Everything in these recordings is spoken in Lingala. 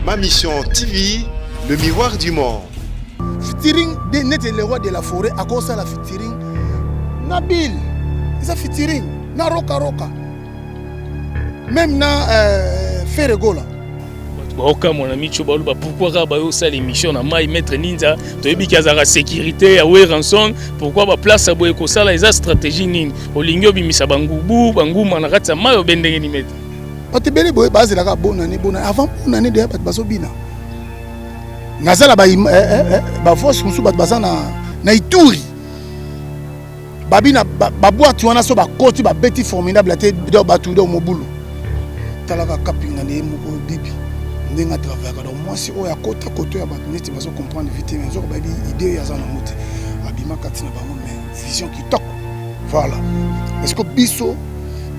Ma mission TV, le miroir du monde. Featuring net le roi de la forêt à cause de la featuring Nabil, ça featuring na Roka Roka, même na Ferregola. Roka mon ami Chobaluba, pourquoi rabayo ça l'émission na Mai Maître Ninja, to ebi kazara sécurité à ranson, pourquoi ba place à boye ko sala eza stratégie nini olingo bimisa bangubu banguma na katsa mayo bendenge ni meta. Otebele boye base la ka bona avant bonane de bat basobina. Nazala ba force musu bat bazana na Ituri. Babina baboati wana so ba koti ba beti formidable te do batu do mobulu. Talaka kapinga ne moko bibi. Ndenga travers donc moi si o ya kota koto ya bat neti baso comprendre vite mais zo ba bi idée ya zana mote. Abima katina ba mais vision qui toque. Voilà. Est-ce que biso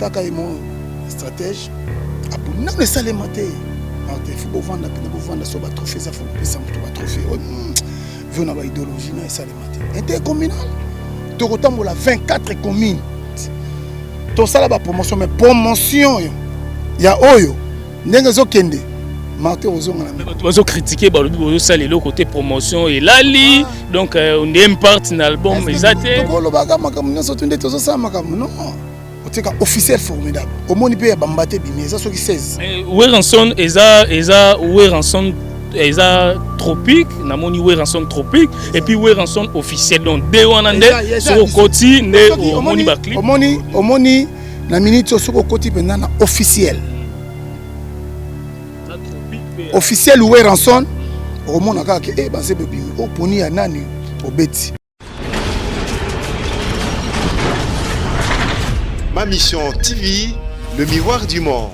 taka imo stratège apu na ne sale maté. Il faut vendre sur le trophée, ça faut le trophée. Vu na idéologie na ça les maté. Intercommunal. Tu retombe la 24 communes. Tout ça là promotion mais promotion il y a oyo ndenge zo kende. Marté ozonga na. Tu vas critiquer ba le ça le côté promotion et lali donc on est parti dans l'album exacté. To lo baga makamu so tunde to so sa makamu non. Officiel formidable. Au monde peut bambaté bimé ça so qui 16. Ranson eza ranson eza tropique na moni ranson tropique et puis ranson officiel donc de wanande sur côté ne au moni ba clip. Au moni na minute sur côté pendant na officiel. Officiel ranson au monde aka ke ba se bébé au poni ya nani au beti. Ma mission TV, le miroir du monde.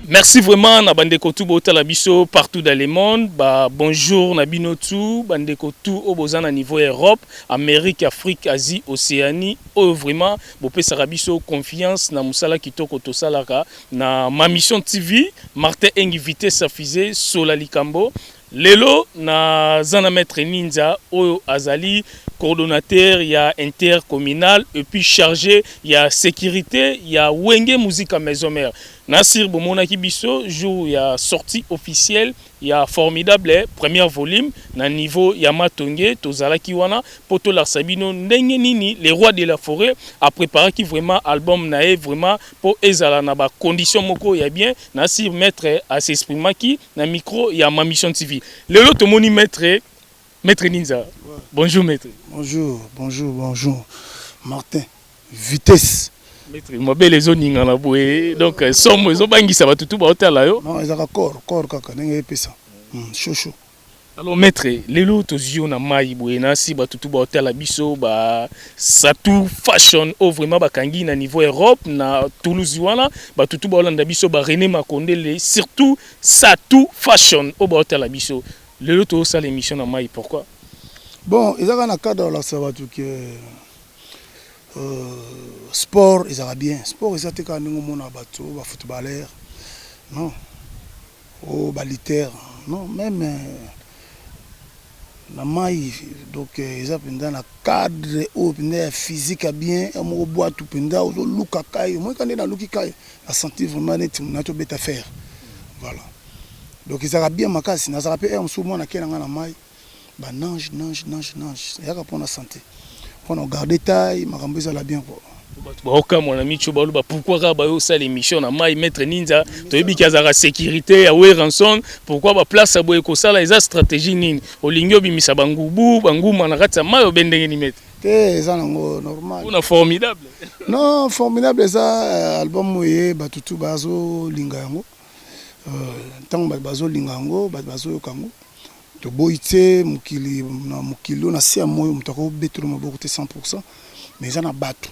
Merci vraiment na bandeko tout botala biso partout dans le monde. Bah bonjour na binotu bandeko tout au bozana niveau Europe, Amérique, Afrique, Asie, Océanie. Oh vraiment bopesa biso confiance na musala kitoko to salaka na ma mission TV. Martin invité sa fusée Sola Likambo. Lelo na zana Maître Ninja oyo azali coordonnateur ya intercommunal et puis chargé ya sécurité ya Wenge musique à maison mère. Nasir bomona kibiso jour ya sortie officielle ya formidable premier volume na niveau ya Matonge tozala kiwana poto la Sabino ndenge nini les rois de la forêt a préparé qui vraiment album nae vraiment pour ezala na ba condition moko ya bien Nasir maître à s'exprimer qui na micro ya ma mission TV. Lelo to moni maître Ninja. Ouais. Bonjour maître. Bonjour. Martin. Vitesse. Maître, ma belle zone ngana boé donc somme zo bangisa ba tutu ba hotel yo. Non, ils ont corps kaka ndenge pesa. Chaud. Alors maître, lelo to zio na mai boé na si ba tutu ba hotel biso ba Satou fashion o vraiment ba kangi na niveau Europe na Toulouse wana ba tutu ba Hollande biso ba René Makonde surtout Satou fashion o ba hotel biso. Lelo to ça l'émission na mai pourquoi? Bon, ils ont un cadre là ça va tout que sport ils ont bien sport ils ont été quand nous mon abato ba footballeur non oh balitaire non même la maille donc ils ont pendant la cadre au pendant physique bien on boit tout pendant au luka kai moi quand est dans luki kai a senti vraiment net on a tout bête à faire voilà donc ils ont bien makasi na ça rappelle un souvent na kena na maille ba nange il y a pour la santé pour nous garder taille makambo ça la bien quoi. Roka mon ami Chobaluba, pourquoi rabayo ça l'émission na Mai Maître Ninja to ebi kazara sécurité à ranson, pourquoi ba place à boye ko sala eza stratégie nini olingo bimisa bangubu banguma na katsa mayo bendenge ni meta te ça normal on a formidable non formidable ça album moye batutu bazo linga yango tango bazo linga yango bazo yokango to boite mukili na mukilo na sia moyo mutako betro maboko te 100% mais ça na batu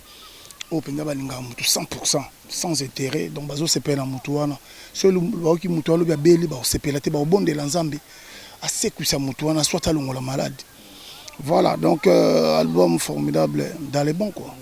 au penda balinga mutu 100% sans intérêt donc bazo sepela mutu wana seul baoki mutu alo bia beli ba sepela te ba obondela nzambe asekuisa mutu wana soit alongola malade voilà donc album formidable dans les bons quoi.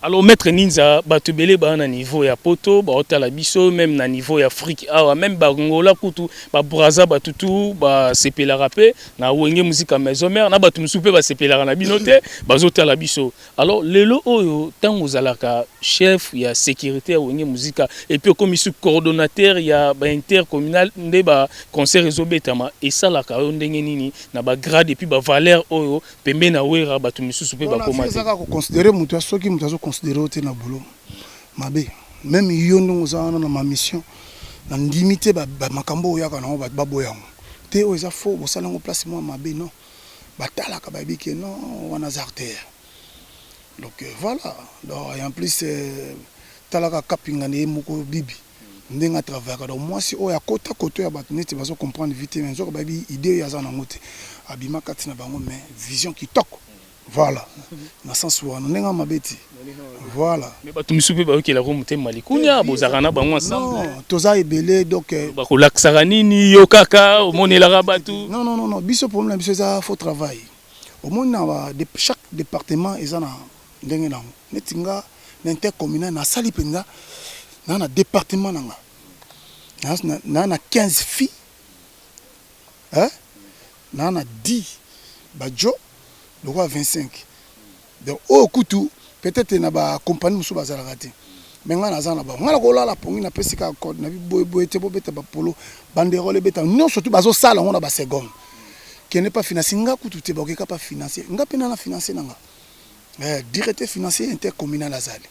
Alors maître Ninza batubele ba na niveau ya poto ba otala biso même na niveau ya Afrique awa même ba ngola kutu ba braza batutu ba sepela rapé na wenge musique maison mère na batu musupe ba sepela na binote ba zotala biso. Alors lelo oyo tango zalaka chef ya sécurité wenge musique et puis comme isu coordonnateur ya ba intercommunal nde ba concert ezobetama et ça la ka ndenge nini na ba grade et puis ba valeur oyo pembe na wera batu musupe ba komate. Ça ka considérer mutu soki mutu considérer au na boulot mabe même yo ndongo za na ma mission na limité ba makambo ya kana ba boyango te o za fo bo sala ngo place moi mabe non batala ka ba biki non wana zarter donc voilà donc et en plus talaka kapinga ne moko bibi ndenga travailler donc moi si o ya kota koto ya batneti bazo comprendre vite mais zo ba bi idée ya za na ngote abima katina bango mais vision qui toque. Voilà, na sens où on est en mabeti. Voilà. Mais batu misupe ba okela ko muté malikunya bozarana bango ensemble. Non, toza ebele donc ba ko laksara nini yo kaka omonela batu. Non, biso problème biso ça faut travail. Au monde na de chaque département ils en a ndenge na netinga l'intercommunal na sali penza na département nanga. Na 15 filles. Hein? Na 10 bajo le roi 25. Donc au couteau peut-être na ba compagnie musu bazala raté. Mais ngana za na ba. Ngala ko la pongi na pesika code na boy te bobeta ba polo banderole beta non surtout bazo sala on a ba seconde. Qui n'est pas financé nga couteau te ba ka pas financer. Nga pena na financer nanga. Directeur financier intercommunal azali.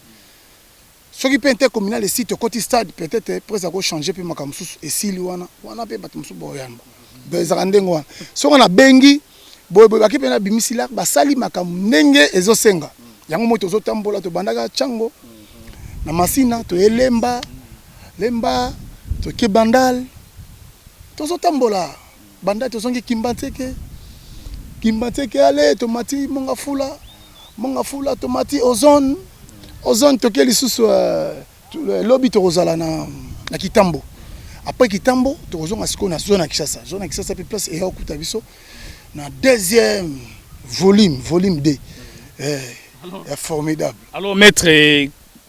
Ce qui peut intercommunal le site côté stade peut-être presque ko changer puis makamsusu et si wana pe batumsu boyamba. Bezarandengwa. So on a bengi boy baki pena bimisila basali makambo ndenge ezosenga yango moto zotambola to bandaka chango na masina to elemba to kebandal to zotambola banda to zongi kimbanteke ale to mati monga fula to mati ozone to keli susu lobby to rozala na kitambo après kitambo to rozonga siko na zone ya Kishasa pe place et okuta biso na deuxième volume 2 est formidable. Alors maître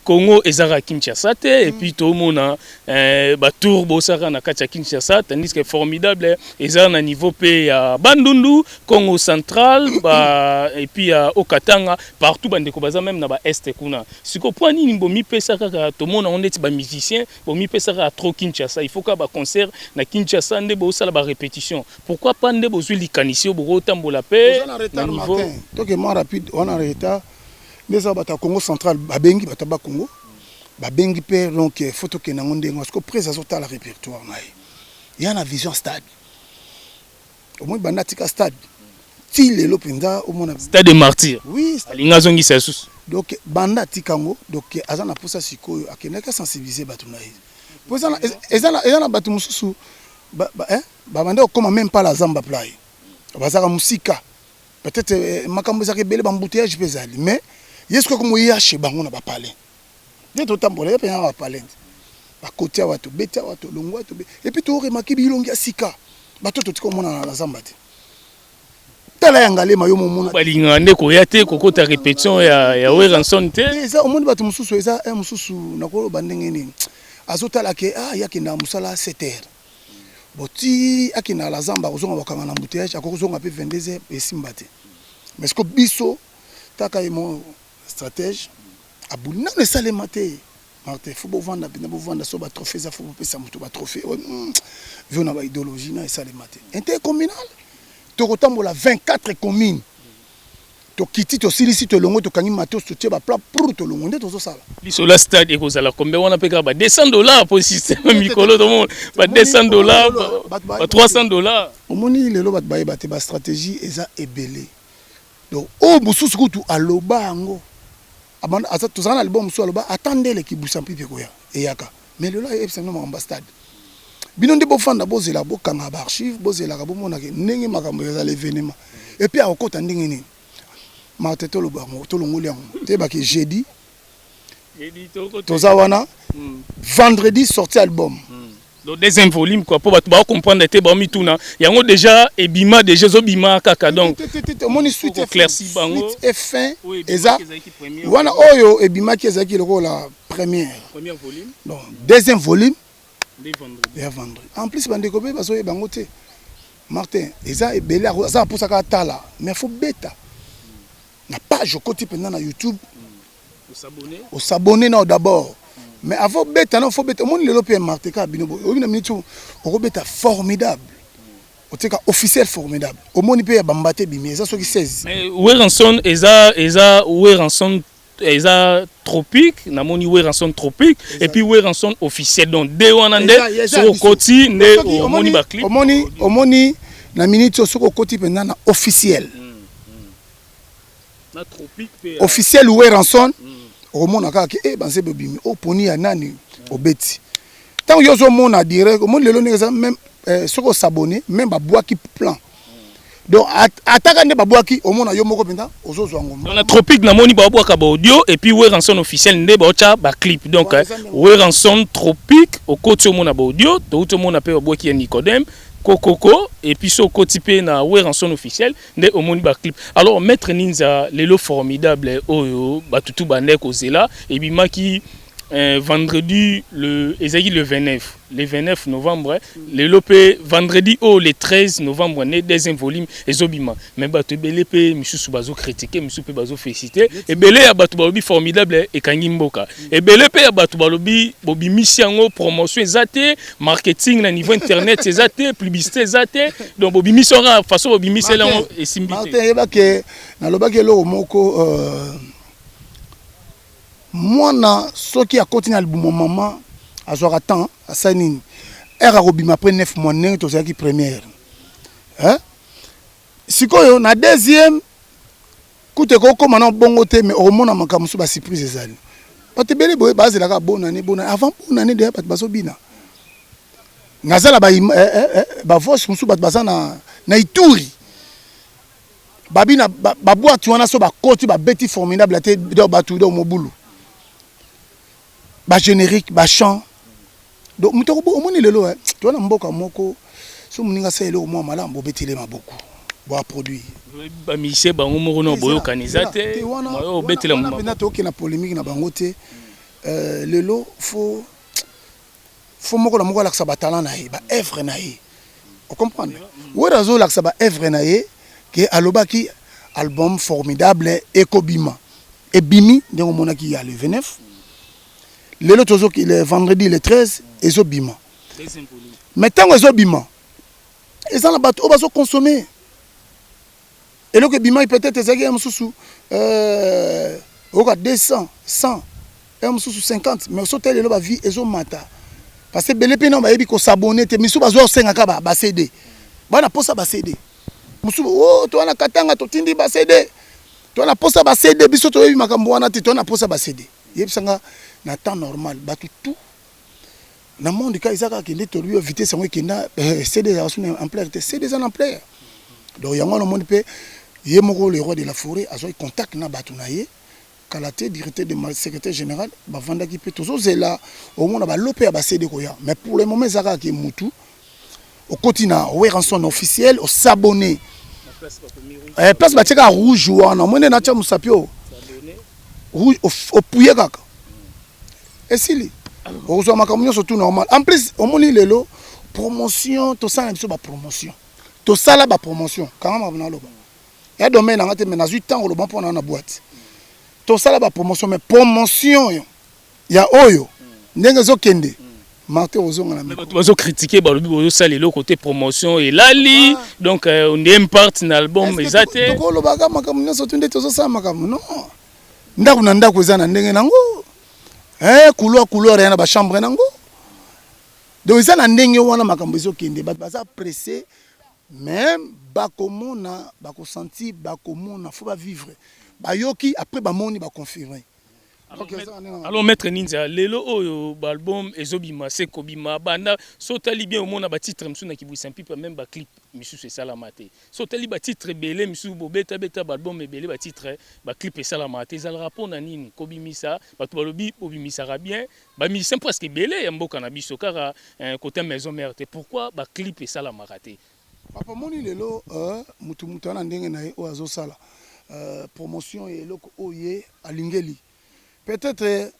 Congo ezara Kinshasa te et puis tout mona ba tour bosaka na kacha Kinshasa tandis que formidable ezara na niveau pe ya Bandundu Congo central ba et puis au Katanga partout bande ko baza même na ba est kuna siko point nini bomi pesa kaka to mona on est ba musicien bomi pesa ka trop Kinshasa il faut ka ba concert na Kinshasa nde bo sala ba répétition pourquoi pas nde bozwi likanisio bo tambola pe na niveau donc moi rapide on a retard. Les abata Congo central babengi bataba Congo babengi pe donc photo ke na ngondengo parce que présence ta la répertoire naï il y a une vision stade au moins banatika stade ti lelo penda au moins stade des martyrs oui alinga zongi sasusu donc banda tikango donc azana posa sikoyo akeneka sensibiliser batu naï posa ezana batu mususu ba banda comme même pas la zamba play bazaka musika peut-être makambo za kebele bambouteillage pesali mais est-ce que comme il chez bango na ba palais n'est autant pour les pena ba palais ba côté wato beta wato longwa to et puis to remarquer bilongi asika bato to tiko mona na zamba te tala yangale mayo momona balinga nde ko yate ko kota répétition ya Weranson te ça au monde bato mususu eza un mususu na ko bandenge nini azotala ke yake na musala 7h boti akina la zamba kozonga bakanga na embouteillage akozonga pe 22h et simbate mais ce que biso taka mo stratège abulina ne sale maté Martin faut vendre so ba trophée ça faut pesa muto ba trophée vu na ba idéologie na sale maté intercommunal to kotambola 24 communes to kiti to silisi to longo to kangi matos to tieba plat pour to longo nde to sala biso la stade et kozala combien on a peka ba $200 pour système mikolo to monde ba $200 ba $300 omoni lelo bat baye baté ba stratégie eza ebelé donc o mususu kutu aloba ngo abana asa tozana album mususu aloba attendez ki busampi pe koya eyaka mais lelo epsa no ambassade bino nde bofanda bozela bokanga ba archive bozela ka bomona ke ndenge makambo eza l'événement et puis akota ndenge nini mateto lo bango to longoli yango te ba ke jeudi toza wana vendredi sorti album le deuxième volume quoi pour ba comprendre te ba mi tuna yango déjà ebima déjà zo bima kaka donc moni suite éclairci bango et fin eza wana oyo ebima ki ezaki loko la premier volume donc deuxième volume les vendredi en plus bande ko be baso e bango te Martin eza ebele za pour ça ka tala mais faut beta na page côté pendant na YouTube au s'abonner non d'abord. Mais avant bête, non, faut bête. Mon le lopé Martin ka binobo. Au bina minute au bête formidable. Au teka officiel formidable. Au moni pe ya bambate bimi, ça so qui 16. Mais Weranson eza Weranson eza tropique, na moni Weranson tropique et puis Weranson officiel donc deux wanande sur au côté né au moni ba clip. Au moni na minute sur au côté pendant na officiel. Na tropique pe officiel Weranson. Au monde a dit banze bebimi o poni ya nani obeti tant yo zo mona direct au monde le lelo même soko s'abonner même ba boaki plan donc ataka ne ba boaki au monde yo moko penda ozo zo ngomba dans la tropique na moni ba boaka ba audio et puis Weranson officiel nde ba ocha ba clip donc Weranson tropique au côté au monde ba audio to tout monde pe ba boaki ya Nicodème Kokoko et puis so kotipé na Weranson officiel nde omoni ba clip alors maître Ninza lelo formidable oyo batutu bande kozela et bimaki vendredi le 29 novembre lelo pe vendredi le 13 novembre né deuxième volume ezobima mais batu belé pe misusu bazo critiquer misusu pe bazo féliciter et belé ya batu balobi formidable e kangi mboka et belé pe ya batu balobi bobi misiango promotion ezate marketing na niveau internet ezate publicité ezate donc bobi misora façon bobi misela et simbité Martin yeba ke na lobaki lo moko moi soki a continué album maman azora temps à sanini era robima après 9 mois neng to zaki première hein sikoyo na deuxième kute ko koma na bongo te mais omona makamusu ba surprise ezali pate bele boye base la ka bonane avant bonane de pat baso bina ngazala ba voice musu bat bazana na ituri babina ba boîte wana so ba koti ba beti formidable te do batu do mobulu ba générique ba chant donc mutoko bo omoni lelo tu wana mboka moko so muninga sa elo mo malambo betile maboko bo produit ba mise bango moko no boyo kanizate moyo betile mo na to na polémique na bango te lelo faut moko la moko la sa talent na ye ba œuvre na ye on comprend wera zo la sa ba œuvre na ye que alobaki album formidable ekobima et bimi ndenge monaki ya le 29 lelo tozo ki le vendredi le 13 ezobima mais tant ezobima eza na bato bazo consommer et le que bima peut-être ezaki mususu oka 200 100 et mususu 50 mais so tel lelo ba vie ezomata parce que belé pe non ba yebi ko s'abonner te misu bazo senga ka ba CD bana posa ba CD musu oh to wana katanga to tindi ba CD to na posa ba CD biso to yebi makambo wana te to na posa ba CD yebisanga na temps normal batu tout na monde ka izaka ki ndito lui vitesse ngo kina CD ya sunu en plein CD en plein donc yango no monde pe ye moko le roi de la forêt azo contact na batu na ye kalaté directeur de secrétaire général ba vanda ki pe tozo zela au monde ba lopé ba CD ko ya mais pour le moment zaka ki mutu au continent Weranson officiel au s'abonner place ba teka rouge wana mwene na cha musapio rouge au pouye kaka esili ozo makamyo surtout normal en plus au moni lelo promotion to sala biso ba promotion to sala ba promotion kanga mabuna loba ya domaine ngate mais na 8 ans lo bon pona na boîte to sala ba promotion mais promotion ya oyo ndenge zo kende Martin ozonga na mais bazo critiquer ba lobi bozo sala le côté promotion et lali donc on est parti na album ezate to lo baga makamyo surtout nde tozo sala makamyo non ndaku na ndaku ezana ndenge nango couloir yana ba chambre nango donc ça na ndenge wana makambo ezokende baza pressé même bakomona bakosentir bakomona faut ba vivre bayoki après bamoni ba confirmer Alors maître Ninza lelo oyo album ezobima se kobima banda sotali bien omona ba titre msu na kibwisa mpipa même ba clip misu c'est ça la maté sotali ba titre belé misu bobeta beta ba album belé ba titre ba clip c'est ça la maté za le rapport na nini kobimisa batu balobi obimisa ra bien ba musicien presque belé ya mboka na biso kara côté maison mère pourquoi ba clip c'est ça la maté papa moni lelo mutu na ndenge na ye o azo sala promotion et loko oye alingeli peut-être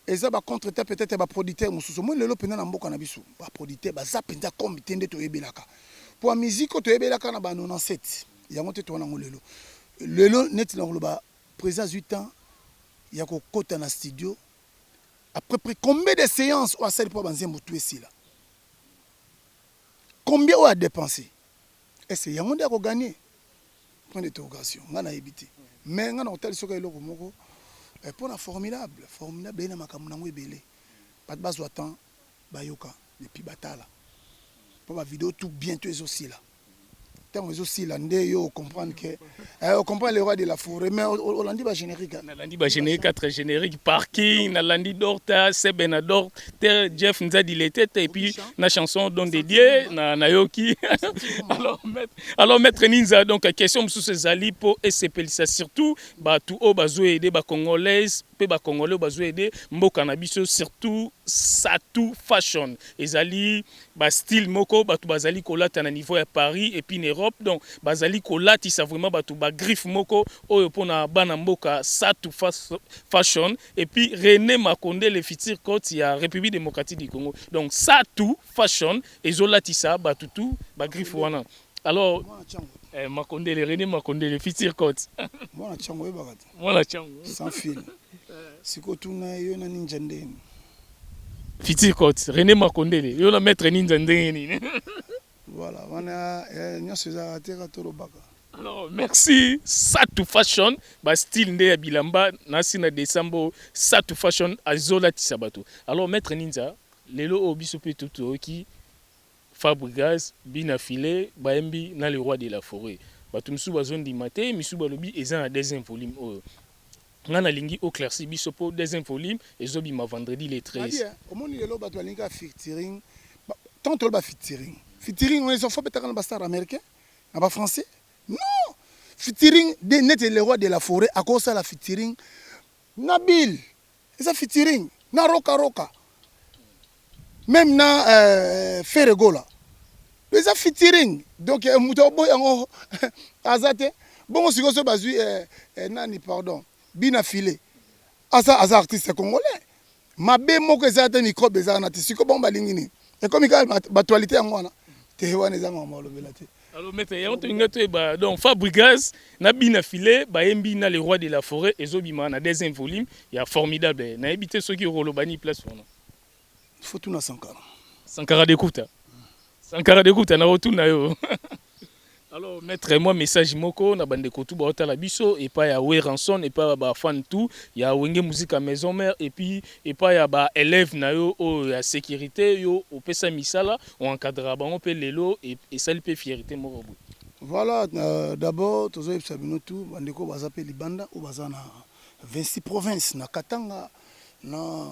eza ba contre-temps peut-être ba producteur mususu moi lelo pena na mboka na biso ba producteur ba za penza comme tende to yebelaka pour musique to yebelaka na ba 97 yango te to na ngolelo lelo net na ba présence 8 ans ya ko kota na studio après combien de séances au asali pour banzembo tout ici là combien on a dépensé et c'est yango de ko gagner point d'interrogation ngana ebité mais ngana hotel soka eloko moko pour la formidable ina makambo nango ebele pas de base temps bayoka depuis batala pour ma vidéo tout bientôt aussi là tant aussi là ndé yo comprendre que on comprend le roi de la forêt mais on landi ba générique na landi ba générique 4 générique parking na landi dorta sebenador ter Jeff Nzadi l'été et puis na chanson don dédié na yoki alors maître Ninza donc question sous ces ali pour SPLC surtout ba tout o bazo aider ba congolaise pe ba congolais bazo aider mboka na biso surtout Satou fashion ezali ba style moko batu bazali kolata na niveau ya Paris et puis Europe donc bazali kolati ça vraiment batu ba griffe moko oyo pona bana mboka Satou fashion et puis René Makonde le futur coach ya République démocratique du Congo donc Satou fashion ezolati ça batu tout ba griffe wana alors Makonde le René Makonde le futur coach mwana chango ebakati mwana chango sans fil siko tuna yo na ninja ndeni Fiti Cote, René Makondele, yo na maître Ninja ndenge. Voilà, wana nyoso za teka toro baka. Alors merci Satou fashion, ba style nde ya bilamba na sina décembre Satou fashion azola tisabato. Alors maître Ninja, lelo obiso pe toto ki Fabregas bina filé baembi na le roi de la forêt. Batu msu bazon di maté, misu balobi eza na deuxième volume oyo. Ngana lingi au clairci biso pour deuxième volume et zobi ma vendredi les 13. Au moni lelo bato linga featuring tant to ba featuring. Featuring on les enfants betaka na ba star américain, na ba français. Non, featuring de net le roi de la forêt à cause la featuring Nabil. C'est featuring na roka. Même na Ferregola. Les featuring donc mutobo yango azate bon siko so bazui nani pardon. Bina filé asa artiste congolais mabe moko ezata microbe ezana te siko bomba lingini et comme ka batualité yango wana te wana ezanga malobela te alors maître ya onto ngato ba donc Fabregas na bina filé ba yembi na le roi de la forêt ezobima na deuxième volume ya formidable na ebité soki rolobani place wana faut tout na Sankara d'écoute na retour na yo. Alors maître moi message moko na bande kotu ba otala biso et pas ya we ranson et pas ba fan tout ya wenge musique à maison mère et puis et pas ya ba élève na yo o ya sécurité yo opesa misala on encadra bango pe lelo et ça le pe fierté moko. Voilà d'abord tozo yebisa bino tout bande ko baza pe libanda o baza na 26 provinces na Katanga na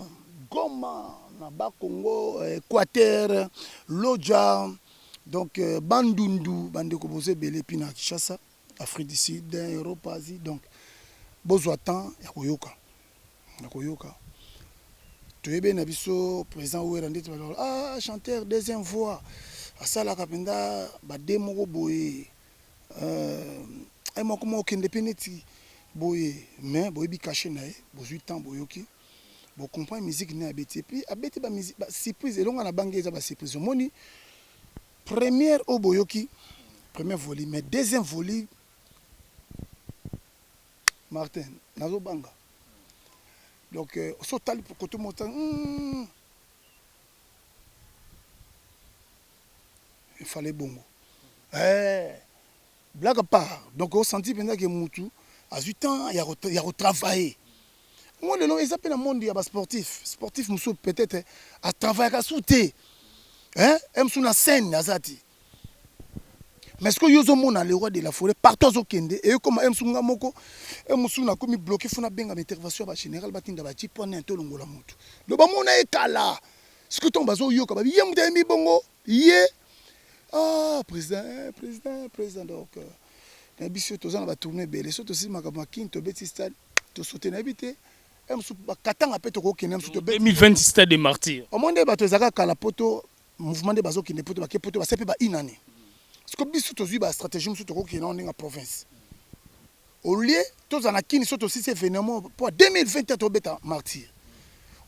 Goma na Bakongo Équateur Lodja. Donc, Bandundu, Bande Kobose, Belé, Pina, Kinshasa, Afrique du Sud, Europe, Asie. Donc, besoin de temps, Yakoyoka. Tu es bien, Nabiso, président Ouerandi, ah, chanteur, deuxième voix. À ça, la Kapenda, Bademo Boye. Et moi, comment aucun dépendenti Boye. Mais, Boye, Bikaché, Nae, besoin de temps, Boyoki. Bon, comprendre la musique, n'est abété. Puis, abété, la musique, surprise, et l'on a la bangue, ça va surprise. Moni. Première au Boyoki, premier volume, mais deuxième volume, Martin, Nazo Banga. Donc, au total, pour que tout le monde il fallait bongo. Blague à part, donc on sentit que Moutou, à 8 ans, il y a retravaillé. Moi, le nom, ils appellent le monde, il y a sportif. Sportif, Moussou, peut-être, à travailler à souter. Hein? Emsuna scène nazati. mais ce que yozo mona le roi de la forêt partout zo kende et comme emsunga moko emusuna komi bloqué fona benga intervention ba général batinda ba tipone to longola mutu lo ba mona ekala ce que ton bazo yoka ba ye muta mi bongo ye président donc na biso tozana ba tourner belé surtout si makama kinto beti stade to sauter na bité emsu ba katanga pe to ko kende emsu to 2020 stade des martyrs au monde ba to zaka kala poto mouvement de bazo kende poto ba ke poto ba sepe ba inane. Ce que biso tozui ba stratégie musu to ko kende en province au lieu tous en akini surtout si c'est événement pour 2020 to beta martyr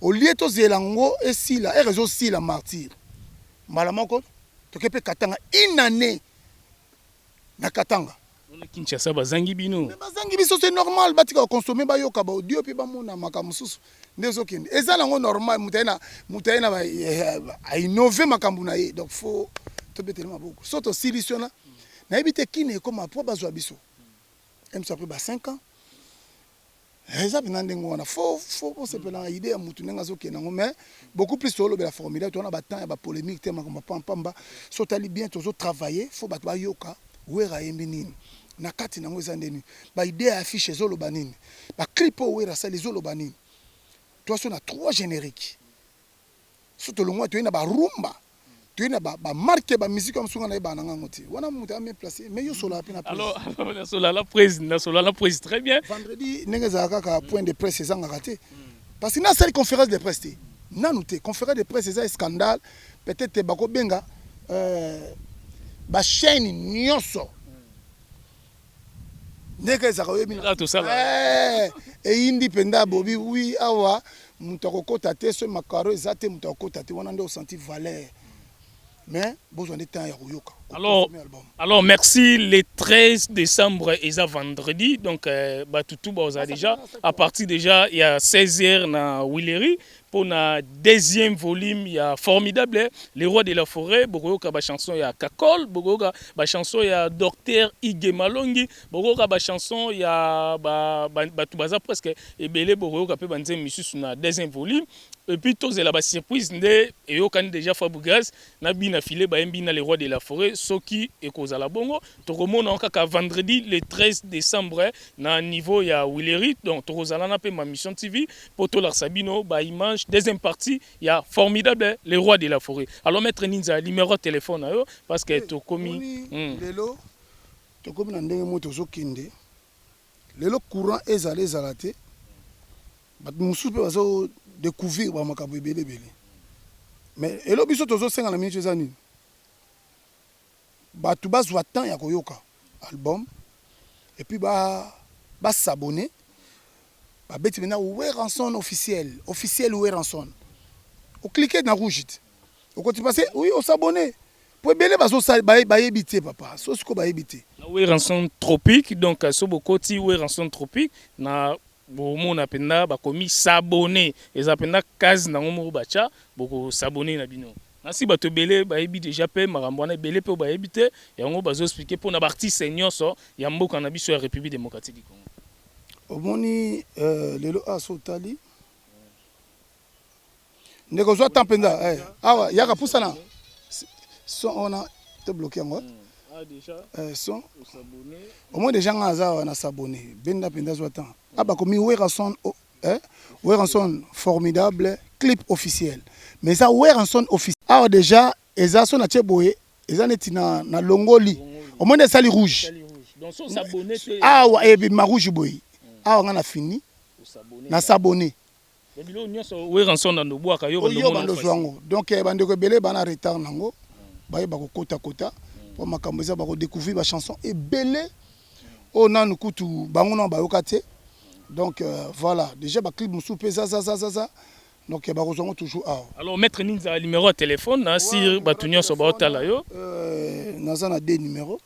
au lieu to zelango et si la réseau si la martyr malamoko to kepe katanga inane na katanga on Kinshasa bazangi bino mais bazangi biso c'est normal batika consommer ba yoka ba audio pe ba mona makambo susu ndezo kende eza nango normal mutaina ba a innover makambo na ye donc faut to betelema beaucoup surtout solution na ebite kine comme pour bazwa biso ça après 5 ans eza bina ndengo wana faut se peler idée ya mutu nenga zo kenango mais beaucoup plus solo la formidable to na ba temps ya ba polémique te makambo pamba so tali bien tozo travailler faut ba yoka wera yembi nini na kati nango eza ndeni ba idée ya affiche zolo banini ba clip wera ça les zolo banini toi so na 3 génériques surtout le mois tu na ba rumba tu na ba marque ba musique comme songa na ba nanga ngoti wana mutu a bien placé mais yo solo apina alors na solo la presse très bien vendredi nenge za kaka point de presse ezanga raté parce que na seule conférence de presse na noté conférence de presse eza scandale peut-être bako benga ba chaîne nyonso ndeke za koyebi na to sala et indépendant bobi oui awa mutu akokota te so makaro ezate mutu akokota te wana ndo senti valeur mais besoin de temps ya koyoka. Alors merci le 13 décembre et ça vendredi donc batutu baza déjà à partir déjà il y a 16h na Willery pour na deuxième volume il y a formidable les rois de la forêt bokoyoka ba chanson ya Kakol bokoyoka ba chanson ya docteur Ige Malongi bokoyoka ba chanson ya batu baza presque ebele bokoyoka pe banze misusu na deuxième volume. Et puis tous la surprise ndé et au can déjà Fabougas na bina filé ba mbina les rois de la forêt soki et cause la bongo to remona encore vendredi le 13 décembre na niveau ya Willery donc to rozala pe ma mission TV poto la Sabino ba image deuxième partie il y a formidable les rois de la forêt. Alors mettre ninza numéro téléphone ayo parce que to komi lelo to komi na ndenge moto zo kinde lelo courant ezalé zalaté bat musu pe bazo découvrir ba makambo ebele mais elo biso tozo senga na minute ezani ba tu bazwa temps ya koyoka album et puis ba s'abonner ba beti mena Weranson officiel Weranson o cliquer na rouge o côté passer oui o s'abonner pour ebele bazo ba yebité papa so siko ba yebité Weranson tropique donc so bokoti Weranson tropique na bon na penda ba komi s'abonner eza penda case na ngomo bacha boko s'abonner na bino nasi bato belé ba ebi déjà pe makambo na belé pe ba ebité yango bazo expliquer pour na parti senior so ya mboka na biso ya République démocratique du Congo omoni lelo asotali ndeko zo tampenda awa yaka pusana so on a te bloqué ngo déjà son au moins déjà ngaza na s'abonner benda penda zo temps aba komi Weranson formidable clip officiel mais ça Weranson officiel ah déjà eza so na cheboye eza neti na longoli au moins ça li rouge donc so s'abonner ah wa e ma rouge boy ah on a fini na s'abonner bilo nyonso Weranson na ndobwaka yo bandomo donc bandeko belé bana retard nango baye bakokota kota pour makambo eza bako découvrir ba chanson et belé o nanu kutu bango na bayoka te. Donc voilà, déjà ba clip musu pe za donc ba kozongo toujours alors maître ninza numéro de téléphone na si batunyo so ba otala yo naza na deux numéros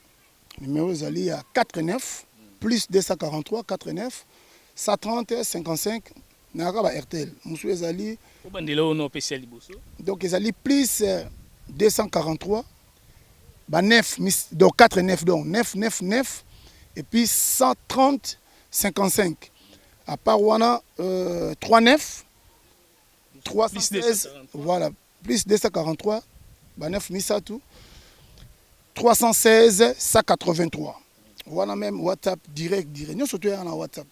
ezali à 49 plus 243 49 130 55 na ka ba RTL musu ezali o bandela ono spécial liboso donc ezali plus 243 ba 9 donc 49 donc 9 et puis 130 55 à part wana 39 316 voilà plus 243 ba 9 misatu 316 183. Voilà même WhatsApp direct. Nous sommes en WhatsApp.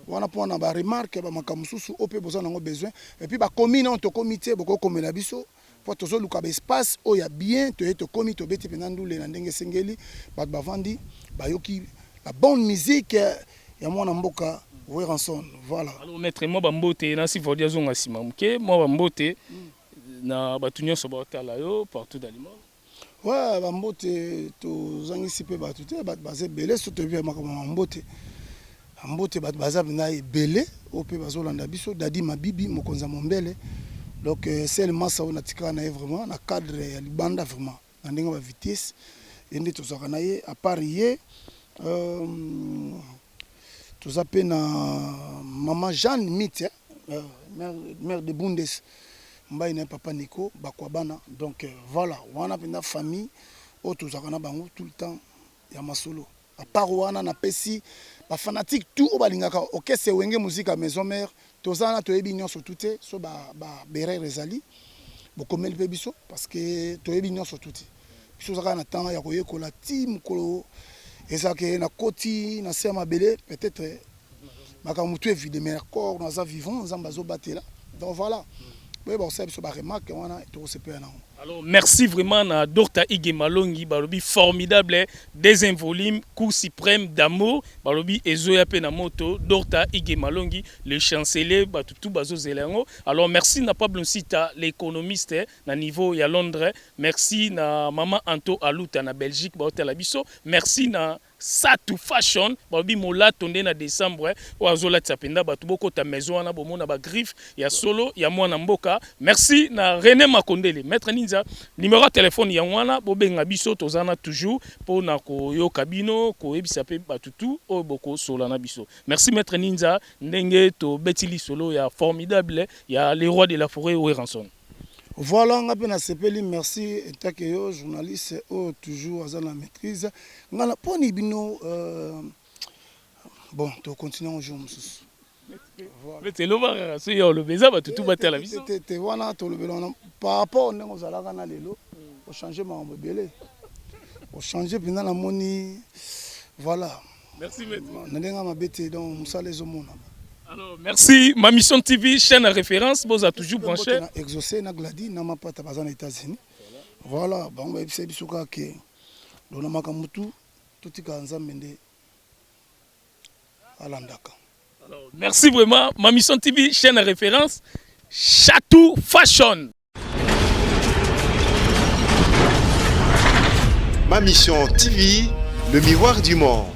Voilà pour avoir des remarques, des makamususu, OP besoin d'en besoin. Et puis, commune entre comité, beaucoup comme la biso. Pour tous ceux qui ont espace, où il y a bien, tu es comité, tu es pendant les nandenge sengeli, bavandi, bayoki, la bonne musique, il y a mon amboka, Weranson. Voilà. Alors, maître, moi, bambote, nasi vodia zonga simamke, moi bambote, na batunyo sobota la yo, partout dans le monde. Ouais, bambote, tu zangisi pe batute, bazé belé, surtout bien bambote. Ambote bat baza bina belé au pe bazolanda biso dadi mabibi mokonza mombele donc c'est le massa on a tika na vraiment na cadre ya libanda vraiment na ndenge ba vitesse ende tozaka na ye à part ye tozape na maman Jeanne Mite mère de Bundes mbaye na papa Nico bakwa bana donc voilà wana pena famille o tozaka na bango tout le temps ya masolo à part wana na pesi ba fanatique tout au balingaka OK c'est wenge musique à maison mère tozana toyebi nyonso tuté so ba bere rezali bokomeli pe biso parce que toyebi nyonso tuté biso zaka na temps ya koyekola team kolo ezake na koti na sema belé peut-être makamutu evide mais corps na za vivant nzamba zo batela donc voilà oui bon c'est biso ba remarque wana to se peut na. Alors, merci vraiment à Dr. Ige Malongi, balobi formidable, deuxième volume, cours suprême d'amour, balobi Ezoya Penamoto, Dr. Ige Malongi, le chancelier, tout bazo zelengo. Alors, merci na Pablo Sita, l'économiste, na niveau ya Londres, merci na Maman Anto Aluta na Belgique, baotela biso, merci na Satu Fashion, balobi mola tonde na décembre, oazola tsapenda, batuboko ta maison, na bomona ba griffe, ya solo, ya mwana mboka, merci na René Makondele, maître numéro de téléphone yangwana bobenga biso tozana toujours pour na ko yo kabino ko ebisa pe batutu o boko solana biso. Merci maître Ninja ndenge to betili solo ya formidable ya les rois de la forêt Weranson. Voilà nga pe na sepeli merci etakeyo journaliste o toujours azana maîtrise ngala poni bino bon to continuons jour mususu. Mais c'est le bar, c'est le baiser, bah tout battre la vie. C'était voilà, tout le bélon. Par rapport aux alagana lelo, au changer ma belé, au changer pendant la monnaie, voilà. Merci maître. N'endenga ma bête donc ça les hommes. Alors merci, ma mission TV chaîne à référence, vous a toujours branché. Exaucé na gladi na ma pata bazana États-Unis. Voilà, bon bah c'est bisuka que dona makamutu tout ikanza mende alandaka. Alors, merci vraiment. Ma mission TV, chaîne à référence, Chatou Fashion. Ma mission TV, le miroir du monde.